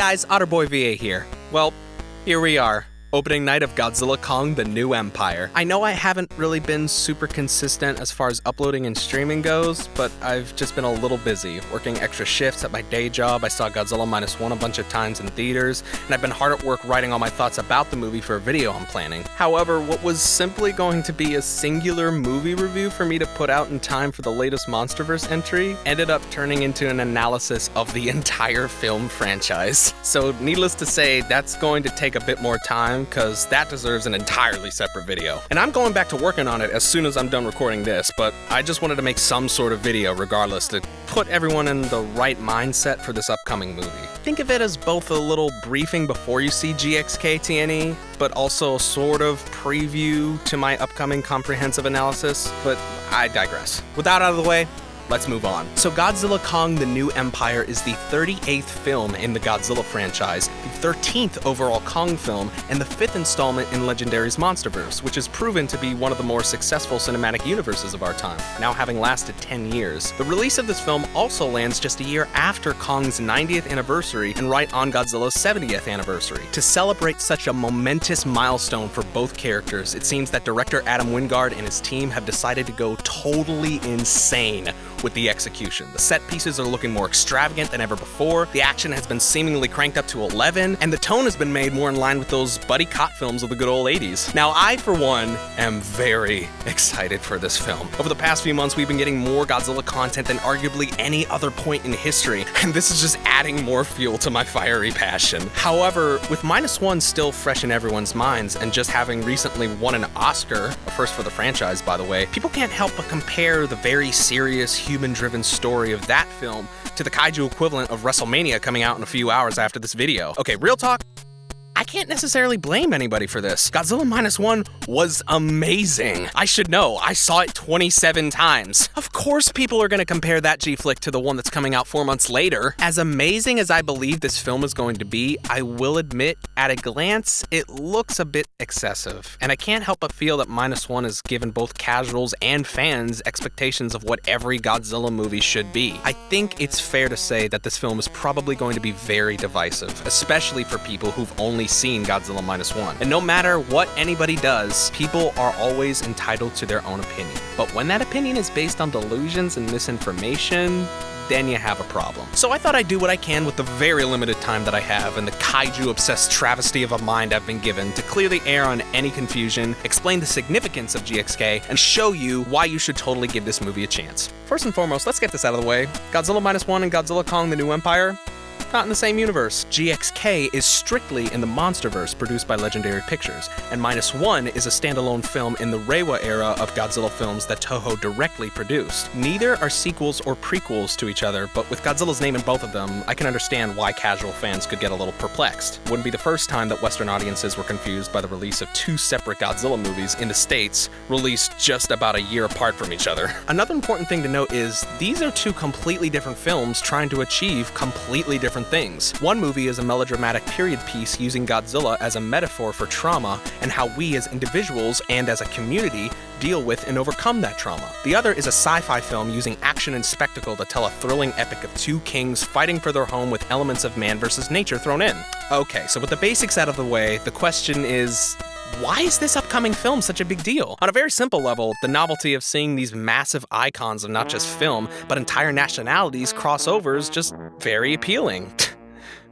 guys, Otterboy VA here. Well, here we are. Opening night of Godzilla Kong: The New Empire. I know I haven't really been super consistent as far as uploading and streaming goes, but I've just been a little busy, working extra shifts at my day job. I saw Godzilla -1 a bunch of times in theaters, and I've been hard at work writing all my thoughts about the movie for a video I'm planning. However, what was simply going to be a singular movie review for me to put out in time for the latest Monsterverse entry ended up turning into an analysis of the entire film franchise. So needless to say, that's going to take a bit more time, because that deserves an entirely separate video. And I'm going back to working on it as soon as I'm done recording this, but I just wanted to make some sort of video regardless to put everyone in the right mindset for this upcoming movie. Think of it as both a little briefing before you see GXK-TNE, but also a sort of preview to my upcoming comprehensive analysis, but I digress. With that out of the way, let's move on. So Godzilla Kong: The New Empire is the 38th film in the Godzilla franchise, the 13th overall Kong film, and the 5th installment in Legendary's Monsterverse, which has proven to be one of the more successful cinematic universes of our time, now having lasted 10 years. The release of this film also lands just a year after Kong's 90th anniversary and right on Godzilla's 70th anniversary. To celebrate such a momentous milestone for both characters, it seems that director Adam Wingard and his team have decided to go totally insane with the execution. The set pieces are looking more extravagant than ever before, the action has been seemingly cranked up to 11, and the tone has been made more in line with those buddy cop films of the good old 80s. Now, I, for one, am very excited for this film. Over the past few months, we've been getting more Godzilla content than arguably any other point in history, and this is just adding more fuel to my fiery passion. However, with -1 still fresh in everyone's minds, and just having recently won an Oscar, a first for the franchise, by the way, people can't help but compare the very serious, human-driven story of that film to the kaiju equivalent of WrestleMania coming out in a few hours after this video. Okay, real talk, I can't necessarily blame anybody for this. Godzilla -1 was amazing. I should know, I saw it 27 times. Of course people are gonna compare that G-flick to the one that's coming out 4 months later. As amazing as I believe this film is going to be, I will admit, at a glance, it looks a bit excessive. And I can't help but feel that -1 has given both casuals and fans expectations of what every Godzilla movie should be. I think it's fair to say that this film is probably going to be very divisive, especially for people who've only seen Godzilla -1. And no matter what anybody does, people are always entitled to their own opinion. But when that opinion is based on delusions and misinformation, then you have a problem. So I thought I'd do what I can with the very limited time that I have and the kaiju-obsessed travesty of a mind I've been given to clear the air on any confusion, explain the significance of GXK, and show you why you should totally give this movie a chance. First and foremost, let's get this out of the way. Godzilla -1 and Godzilla Kong: The New Empire? Not in the same universe. GXK is strictly in the Monsterverse produced by Legendary Pictures, and -1 is a standalone film in the Reiwa era of Godzilla films that Toho directly produced. Neither are sequels or prequels to each other, but with Godzilla's name in both of them, I can understand why casual fans could get a little perplexed. Wouldn't be the first time that Western audiences were confused by the release of 2 separate Godzilla movies in the States, released just about a year apart from each other. Another important thing to note is, these are 2 completely different films trying to achieve completely different things. One movie is a melodramatic period piece using Godzilla as a metaphor for trauma and how we as individuals and as a community deal with and overcome that trauma. The other is a sci-fi film using action and spectacle to tell a thrilling epic of 2 kings fighting for their home with elements of man versus nature thrown in. Okay, so with the basics out of the way, the question is, why is this upcoming film such a big deal? On a very simple level, the novelty of seeing these massive icons of not just film, but entire nationalities cross over is just very appealing.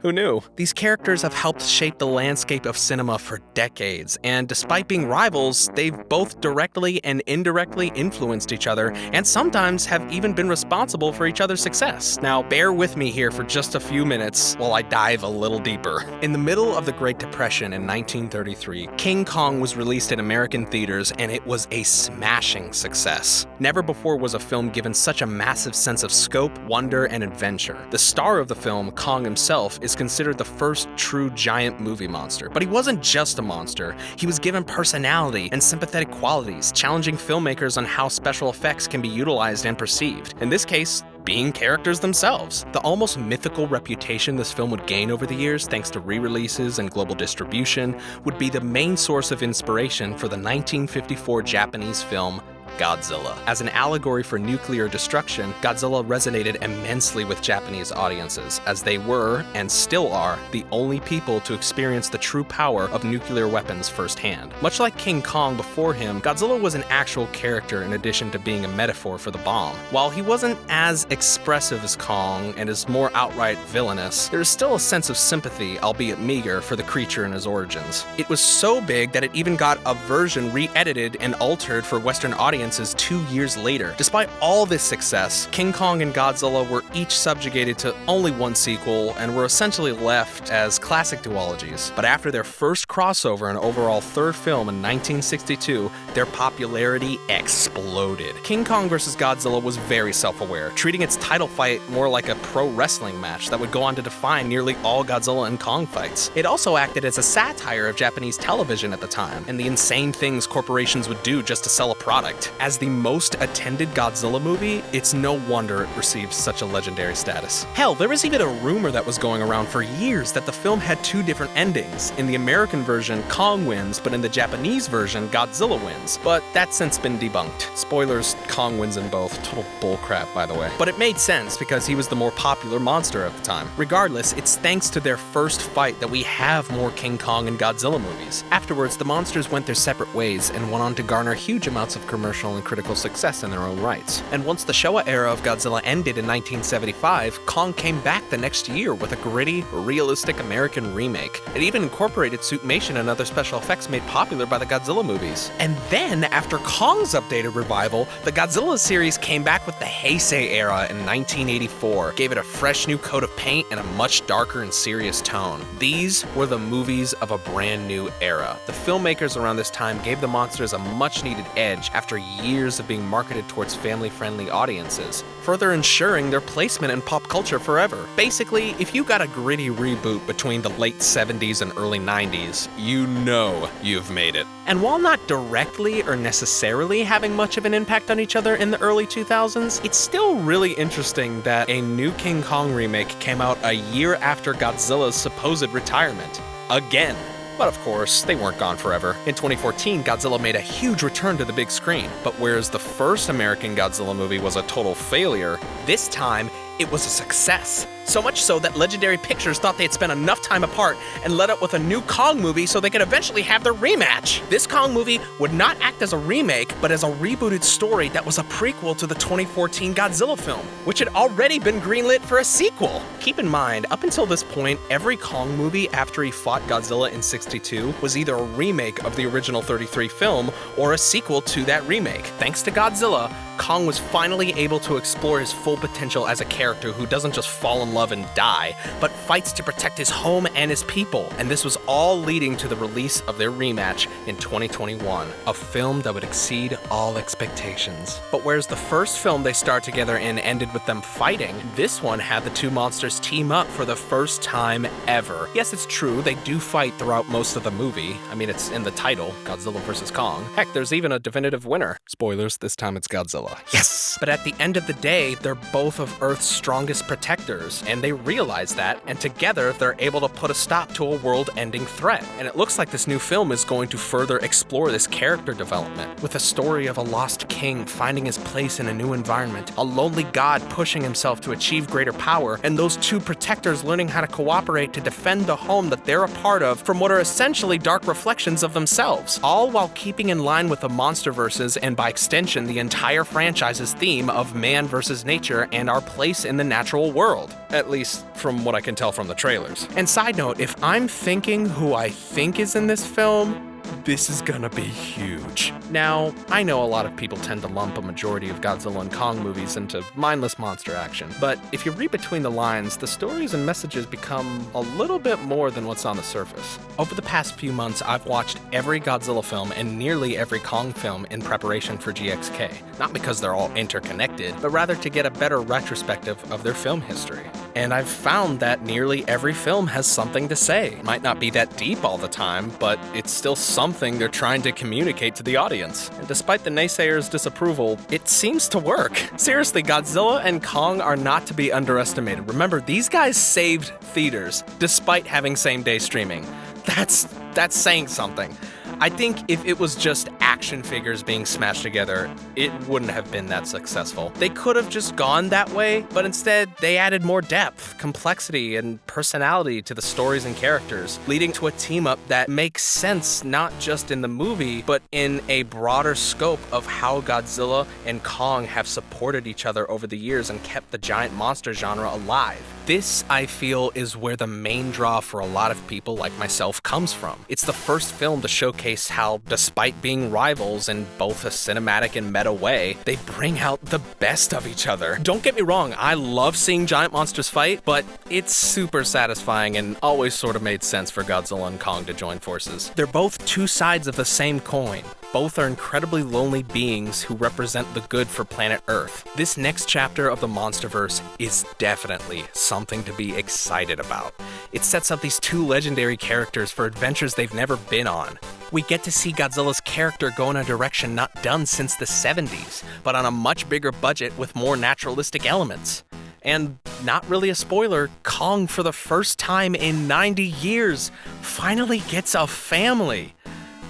Who knew? These characters have helped shape the landscape of cinema for decades, and despite being rivals, they've both directly and indirectly influenced each other, and sometimes have even been responsible for each other's success. Now, bear with me here for just a few minutes while I dive a little deeper. In the middle of the Great Depression in 1933, King Kong was released in American theaters, and it was a smashing success. Never before was a film given such a massive sense of scope, wonder, and adventure. The star of the film, Kong himself, is considered the first true giant movie monster. But he wasn't just a monster. He was given personality and sympathetic qualities, challenging filmmakers on how special effects can be utilized and perceived. In this case, being characters themselves. The almost mythical reputation this film would gain over the years, thanks to re-releases and global distribution, would be the main source of inspiration for the 1954 Japanese film Godzilla. As an allegory for nuclear destruction, Godzilla resonated immensely with Japanese audiences, as they were, and still are, the only people to experience the true power of nuclear weapons firsthand. Much like King Kong before him, Godzilla was an actual character in addition to being a metaphor for the bomb. While he wasn't as expressive as Kong and is more outright villainous, there is still a sense of sympathy, albeit meager, for the creature and his origins. It was so big that it even got a version re-edited and altered for Western audiences 2 years later. Despite all this success, King Kong and Godzilla were each subjugated to only one sequel and were essentially left as classic duologies. But after their first crossover and overall third film in 1962, their popularity exploded. King Kong vs. Godzilla was very self-aware, treating its title fight more like a pro wrestling match that would go on to define nearly all Godzilla and Kong fights. It also acted as a satire of Japanese television at the time, and the insane things corporations would do just to sell a product. As the most attended Godzilla movie, it's no wonder it received such a legendary status. Hell, there was even a rumor that was going around for years that the film had two different endings. In the American version, Kong wins, but in the Japanese version, Godzilla wins. But that's since been debunked. Spoilers, Kong wins in both. Total bullcrap, by the way. But it made sense because he was the more popular monster at the time. Regardless, it's thanks to their first fight that we have more King Kong and Godzilla movies. Afterwards, the monsters went their separate ways and went on to garner huge amounts of commercial and critical success in their own rights. And once the Showa era of Godzilla ended in 1975, Kong came back the next year with a gritty, realistic American remake. It even incorporated suitmation and other special effects made popular by the Godzilla movies. And then, after Kong's updated revival, the Godzilla series came back with the Heisei era in 1984, gave it a fresh new coat of paint and a much darker and serious tone. These were the movies of a brand new era. The filmmakers around this time gave the monsters a much-needed edge after years of being marketed towards family-friendly audiences, further ensuring their placement in pop culture forever. Basically, if you got a gritty reboot between the late 70s and early 90s, you know you've made it. And while not directly or necessarily having much of an impact on each other in the early 2000s, it's still really interesting that a new King Kong remake came out a year after Godzilla's supposed retirement. Again. But of course, they weren't gone forever. In 2014, Godzilla made a huge return to the big screen. But whereas the first American Godzilla movie was a total failure, this time it was a success. So much so that Legendary Pictures thought they'd spent enough time apart and let up with a new Kong movie so they could eventually have their rematch. This Kong movie would not act as a remake, but as a rebooted story that was a prequel to the 2014 Godzilla film, which had already been greenlit for a sequel. Keep in mind, up until this point, every Kong movie after he fought Godzilla in '62 was either a remake of the original 33 film or a sequel to that remake. Thanks to Godzilla, Kong was finally able to explore his full potential as a character who doesn't just fall in love and die, but fights to protect his home and his people. And this was all leading to the release of their rematch in 2021, a film that would exceed all expectations. But whereas the first film they starred together in ended with them fighting, this one had the two monsters team up for the first time ever. Yes, it's true, they do fight throughout most of the movie. I mean, it's in the title, Godzilla vs. Kong. Heck, there's even a definitive winner. Spoilers, this time it's Godzilla. Yes! But at the end of the day, they're both of Earth's strongest protectors, and they realize that, and together they're able to put a stop to a world-ending threat. And it looks like this new film is going to further explore this character development, with a story of a lost king finding his place in a new environment, a lonely god pushing himself to achieve greater power, and those two protectors learning how to cooperate to defend the home that they're a part of from what are essentially dark reflections of themselves, all while keeping in line with the monsterverses and by extension the entire franchise's theme of man versus nature and our place in the natural world. At least from what I can tell from the trailers. And side note, if I'm thinking who I think is in this film, this is gonna be huge. Now, I know a lot of people tend to lump a majority of Godzilla and Kong movies into mindless monster action, but if you read between the lines, the stories and messages become a little bit more than what's on the surface. Over the past few months, I've watched every Godzilla film and nearly every Kong film in preparation for GXK. Not because they're all interconnected, but rather to get a better retrospective of their film history. And I've found that nearly every film has something to say. It might not be that deep all the time, but it's still something they're trying to communicate to the audience. And despite the naysayers' disapproval, it seems to work. Seriously, Godzilla and Kong are not to be underestimated. Remember, these guys saved theaters, despite having same-day streaming. That's saying something. I think if it was just action figures being smashed together, it wouldn't have been that successful. They could have just gone that way, but instead they added more depth, complexity, and personality to the stories and characters, leading to a team-up that makes sense not just in the movie, but in a broader scope of how Godzilla and Kong have supported each other over the years and kept the giant monster genre alive. This, I feel, is where the main draw for a lot of people like myself comes from. It's the first film to showcase how, despite being rivals in both a cinematic and meta way, they bring out the best of each other. Don't get me wrong, I love seeing giant monsters fight, but it's super satisfying and always sort of made sense for Godzilla and Kong to join forces. They're both two sides of the same coin. Both are incredibly lonely beings who represent the good for planet Earth. This next chapter of the Monsterverse is definitely something to be excited about. It sets up these two legendary characters for adventures they've never been on. We get to see Godzilla's character go in a direction not done since the 70s, but on a much bigger budget with more naturalistic elements. And not really a spoiler, Kong, for the first time in 90 years, finally gets a family.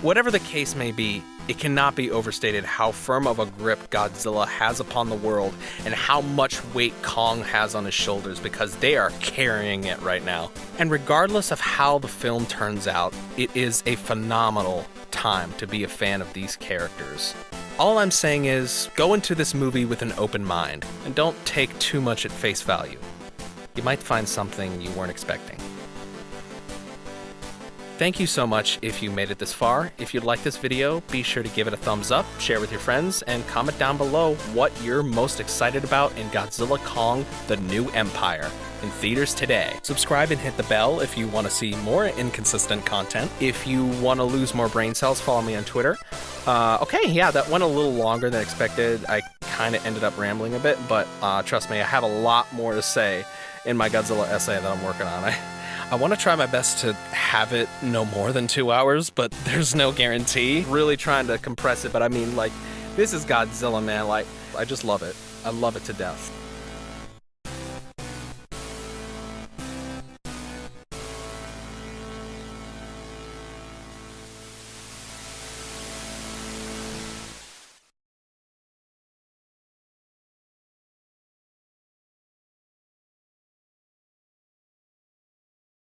Whatever the case may be, it cannot be overstated how firm of a grip Godzilla has upon the world and how much weight Kong has on his shoulders, because they are carrying it right now. And regardless of how the film turns out, it is a phenomenal time to be a fan of these characters. All I'm saying is, go into this movie with an open mind, and don't take too much at face value. You might find something you weren't expecting. Thank you so much if you made it this far. If you like this video, be sure to give it a thumbs up, share with your friends, and comment down below what you're most excited about in Godzilla Kong: The New Empire, in theaters today. Subscribe and hit the bell if you want to see more inconsistent content. If you want to lose more brain cells, follow me on Twitter. Okay, yeah, that went a little longer than expected. I kind of ended up rambling a bit, but trust me, I have a lot more to say in my Godzilla essay that I'm working on. I want to try my best to have it no more than 2 hours, but there's no guarantee. Really trying to compress it, but I mean, like, this is Godzilla, man. Like, I just love it. I love it to death.